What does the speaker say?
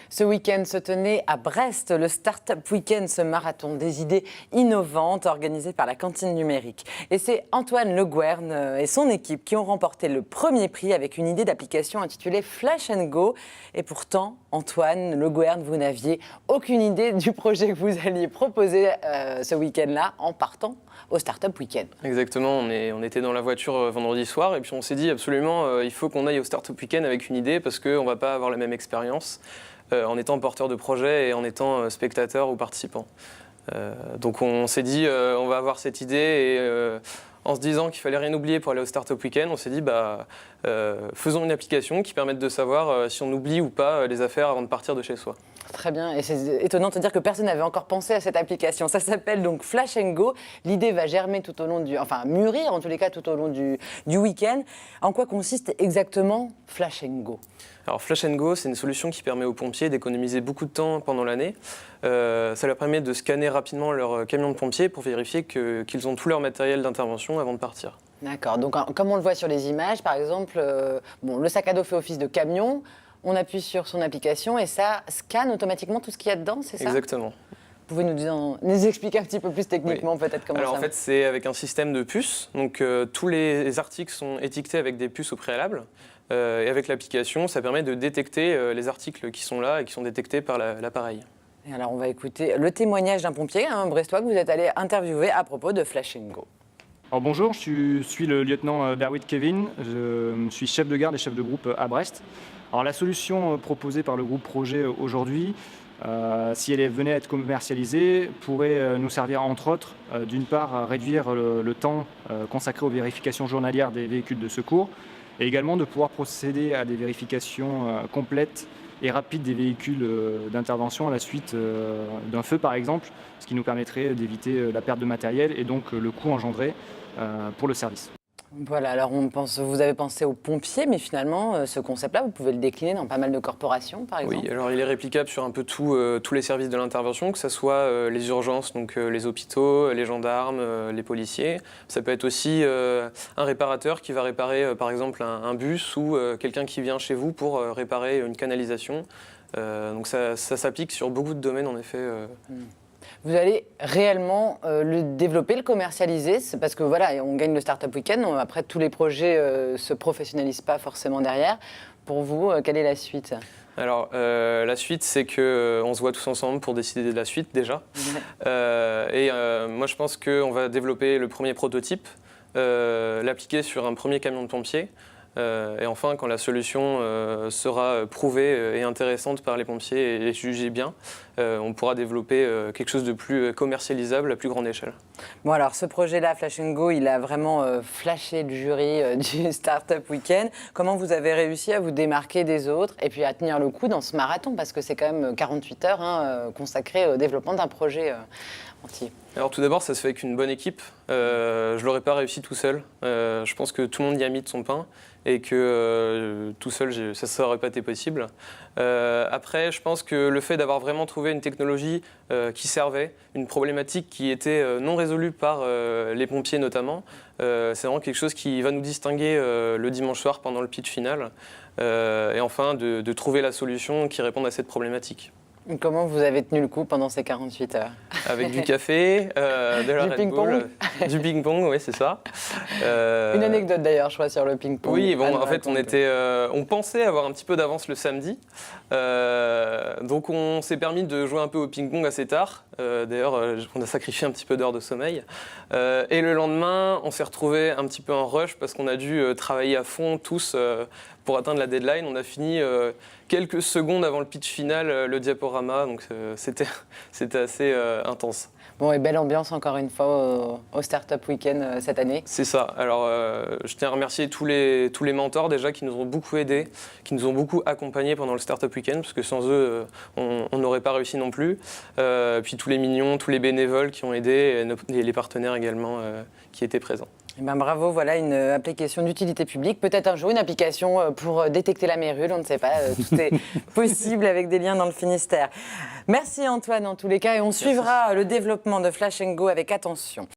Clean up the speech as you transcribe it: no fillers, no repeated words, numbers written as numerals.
Ce week-end se tenait à Brest le Startup Weekend, ce marathon des idées innovantes organisé par la cantine numérique. Et c'est Antoine Le Gouern et son équipe qui ont remporté le premier prix avec une idée d'application intitulée Flash & Go. Et pourtant, Antoine Le Gouern, vous n'aviez aucune idée du projet que vous alliez proposer ce week-end-là en partant au Startup Weekend. Exactement, on était dans la voiture vendredi soir et puis on s'est dit absolument il faut qu'on aille au Startup Weekend avec une idée parce qu'on ne va pas avoir la même expérience en étant porteur de projet et en étant spectateur ou participant. Donc on s'est dit on va avoir cette idée et en se disant qu'il fallait rien oublier pour aller au Startup Weekend, on s'est dit faisons une application qui permette de savoir si on oublie ou pas les affaires avant de partir de chez soi. Très bien, et c'est étonnant de te dire que personne n'avait encore pensé à cette application. Ça s'appelle donc Flash & Go. L'idée va germer tout au long mûrir en tous les cas tout au long du week-end. En quoi consiste exactement Flash & Go ? Alors Flash & Go, c'est une solution qui permet aux pompiers d'économiser beaucoup de temps pendant l'année. Ça leur permet de scanner rapidement leur camion de pompiers pour vérifier qu'ils ont tout leur matériel d'intervention avant de partir. D'accord, donc comme on le voit sur les images, par exemple, le sac à dos fait office de camion. On appuie sur son application et ça scanne automatiquement tout ce qu'il y a dedans, c'est ça ? Exactement. Vous pouvez nous expliquer un petit peu plus techniquement peut-être comment ça marche ? Alors en fait, c'est avec un système de puces. Donc tous les articles sont étiquetés avec des puces au préalable. Et avec l'application, ça permet de détecter les articles qui sont là et qui sont détectés par l'appareil. Et alors on va écouter le témoignage d'un pompier, brestois, que vous êtes allé interviewer à propos de Flash & Go. Alors bonjour, je suis le lieutenant Berwick Kevin, je suis chef de garde et chef de groupe à Brest. Alors la solution proposée par le groupe projet aujourd'hui, si elle venait à être commercialisée, pourrait nous servir entre autres, d'une part à réduire le temps consacré aux vérifications journalières des véhicules de secours et également de pouvoir procéder à des vérifications complètes et rapides des véhicules d'intervention à la suite d'un feu par exemple, ce qui nous permettrait d'éviter la perte de matériel et donc le coût engendré pour le service. Voilà, alors vous avez pensé aux pompiers, mais finalement, ce concept-là, vous pouvez le décliner dans pas mal de corporations, par exemple. Oui, alors il est réplicable sur un peu tous les services de l'intervention, que ce soit les urgences, donc les hôpitaux, les gendarmes, les policiers. Ça peut être aussi un réparateur qui va réparer, par exemple, un bus ou quelqu'un qui vient chez vous pour réparer une canalisation. Donc ça s'applique sur beaucoup de domaines, en effet. Vous allez réellement le développer, le commercialiser, parce que voilà, on gagne le Startup Weekend, après tous les projets ne se professionnalisent pas forcément derrière. Pour vous, quelle est la suite ? Alors, la suite, c'est qu'on se voit tous ensemble pour décider de la suite déjà. Moi, je pense qu'on va développer le premier prototype, l'appliquer sur un premier camion de pompiers. Et enfin, quand la solution sera prouvée et intéressante par les pompiers et jugée bien, on pourra développer quelque chose de plus commercialisable à plus grande échelle. Bon alors, ce projet-là, Flash & Go, il a vraiment flashé le jury du Startup Weekend. Comment vous avez réussi à vous démarquer des autres et puis à tenir le coup dans ce marathon ? Parce que c'est quand même 48 heures consacrées au développement d'un projet entier. Alors tout d'abord, ça se fait avec une bonne équipe. Je ne l'aurais pas réussi tout seul. Je pense que tout le monde y a mis de son pain et que tout seul, ça n'aurait pas été possible. Après, je pense que le fait d'avoir vraiment trouvé une technologie qui servait, une problématique qui était non résolue par les pompiers notamment, c'est vraiment quelque chose qui va nous distinguer le dimanche soir pendant le pitch final. Et enfin, de trouver la solution qui réponde à cette problématique. Comment vous avez tenu le coup pendant ces 48 heures ? Avec du café, de la Red Bull, du ping-pong, oui, c'est ça. Une anecdote d'ailleurs, je crois, sur le ping-pong. Oui, bon, en fait, on pensait avoir un petit peu d'avance le samedi. Donc, on s'est permis de jouer un peu au ping-pong assez tard. D'ailleurs, on a sacrifié un petit peu d'heures de sommeil. Et le lendemain, on s'est retrouvés un petit peu en rush parce qu'on a dû travailler à fond tous pour atteindre la deadline. On a fini quelques secondes avant le pitch final, le diaporama. Donc, c'était assez intense. Bon, et belle ambiance encore une fois au Startup Weekend cette année. C'est ça. Alors, je tiens à remercier tous les mentors déjà qui nous ont beaucoup aidés, qui nous ont beaucoup accompagnés pendant le Startup Weekend, parce que sans eux, on n'aurait pas réussi non plus. Puis tous les mignons, tous les bénévoles qui ont aidé, et les partenaires également qui étaient présents. Eh ben bravo, voilà une application d'utilité publique. Peut-être un jour une application pour détecter la mérule, on ne sait pas. Tout est possible avec des liens dans le Finistère. Merci Antoine en tous les cas et on suivra le développement de Flash & Go avec attention.